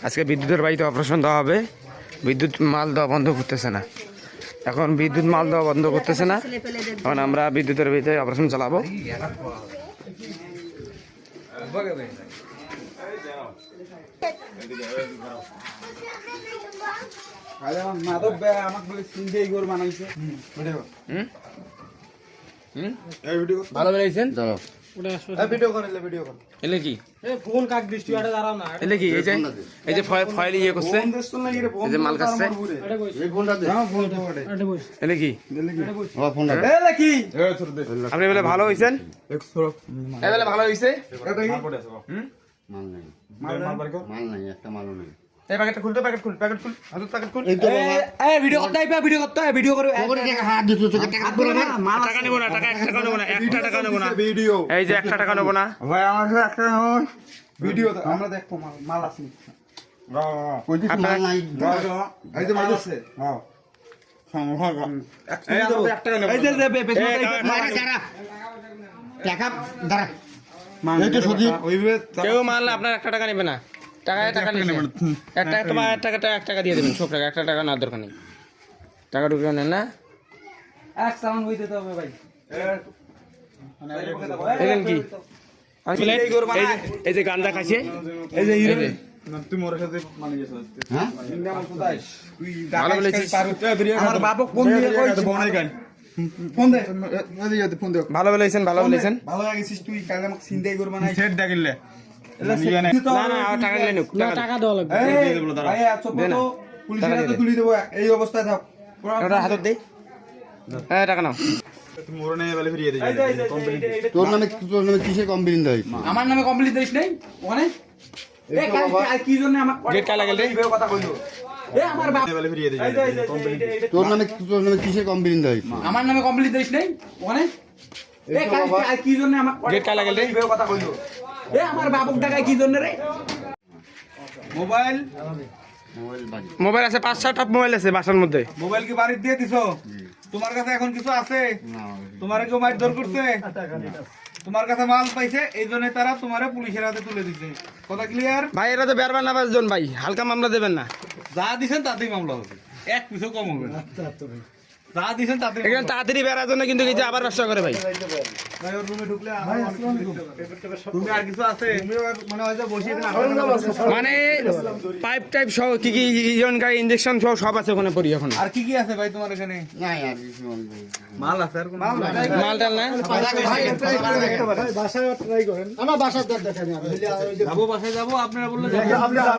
আজকে বিদ্যুতের বাড়িতে অপারেশন দেওয়া হবে। বিদ্যুৎ মাল দেওয়া বন্ধ করতেছে না, এখন বিদ্যুৎ মাল দেওয়া বন্ধ করতেছে না, এখন আমরা বিদ্যুতের বাড়িতে অপারেশন চালাবো। ভালো বেরিয়েছেন এলে কি ফোন কাক দৃষ্টি আড়ে দাঁড়াও না এলে কি এই যে ফয়েল ইয়ে করছে, এই যে মাল কাটছে এলে কি আপনি বলে ভালো হয়েছেন, বলে ভালো হয়েছে। প্যাকেটটা খুলতো, প্যাকেট খুল, প্যাকেট খুল, প্যাকেট খুল। ভিডিও করতে আইবা, ভিডিও করতে হয়, ভিডিও করে হাত দিত টাকা নেবো না, টাকা 1 টাকা নেবো না, 1 টাকা নেবো না, ভিডিও এই যে 1 টাকা নেবো না ভাই। আমার কাছে 1 টাকা নয়, ভিডিও আমরা দেখবো, মাল আছে, এই যে মাল আছে। কেউ মাল আপনার 1 টাকা নেবে না, টাকা নেবে না, তোমার 1 টাকা দিয়ে দেবেন, সব টাকা 1 টাকা নেওয়ার দরকার নেই, টাকা ঢুকিয়ে নেন না। এক সাউন্ড হইতে হবে ভাই। এলেন কি এই যে গান্দা খাইছে, এই যে তুই মোর সাথে মানে গেছ, হ্যাঁ তুই ভালো বলেছিস। আমার বাবা কোন দিয়ে কইছে বনাই গান ফোন দে, ফোন দে। ভালো বলেছেন, ভালো বলেছেন। ভালো লাগিস তুই, কাল আমাকে চিন্তাই করবা না, সেট দেখিলে না না টাকা নিয়ে নিক, টাকা দেওয়া লাগবে। ভাই আছো তো পুলিশের হাতে তুলি দেব, এই অবস্থায় থাক। ওটা হাতত দে, হ্যাঁ টাকা নাও। তুই মোর নেই বলে ফিরিয়ে দে। তোর নামে কিসের কমপ্লেইন দেয়? আমার নামে কমপ্লিট দিস নাই ওখানে। কি জন্য আমার গেট কালা গেল রে, কথা কইলো, আমার বাপ বলে ফিরিয়ে দে। তোর নামে কিসের কমপ্লেইন দেয়? আমার নামে কমপ্লিট দিস নাই ওখানে। কি জন্য আমার গেট কালা গেল রে, কথা কইলো। আমার বাপক টাকায় কি জন্য রে? মোবাইল মোবাইল আছে 5-6টা মোবাইল আছে বাসার মধ্যে। মোবাইল কি বাড়ি দিয়ে দিছো? তোমার কাছে এখন কিছু আছে? তোমার কেউ মারধর করছে? তোমার কাছে মাল পাইছে, এই জন্য তারা তোমারে পুলিশের হাতে তুলে দিছে। কথা ক্লিয়ার? ভাই এরা তো বেরবার না পাঁচজন ভাই, হালকা মামলা দেবেন না। যা দিছেন তাতেই মামলা হবে, এক পিছু কম হবে না। যা দিছেন তাতেই এখানে তাড়াতাড়ি বেরার জন্য কিন্তু এই যে আবার ব্যবসা করে ভাই। ভাই ওর রুমে ঢুকলে তুমি আর কিছু আছে? মানে হয়তো বসিয়ে দিন, মানে পাইপ টাইপ সহ কি কি ইঞ্জেকশন সহ সব আছে ওখানে পড়ি এখন। আর কি কি আছে ভাই তোমার এখানে? না আর কিছু মাল আছে, আর কোন মাল মাল টাল না যাবো, বাসায় যাবো, আপনারা বললে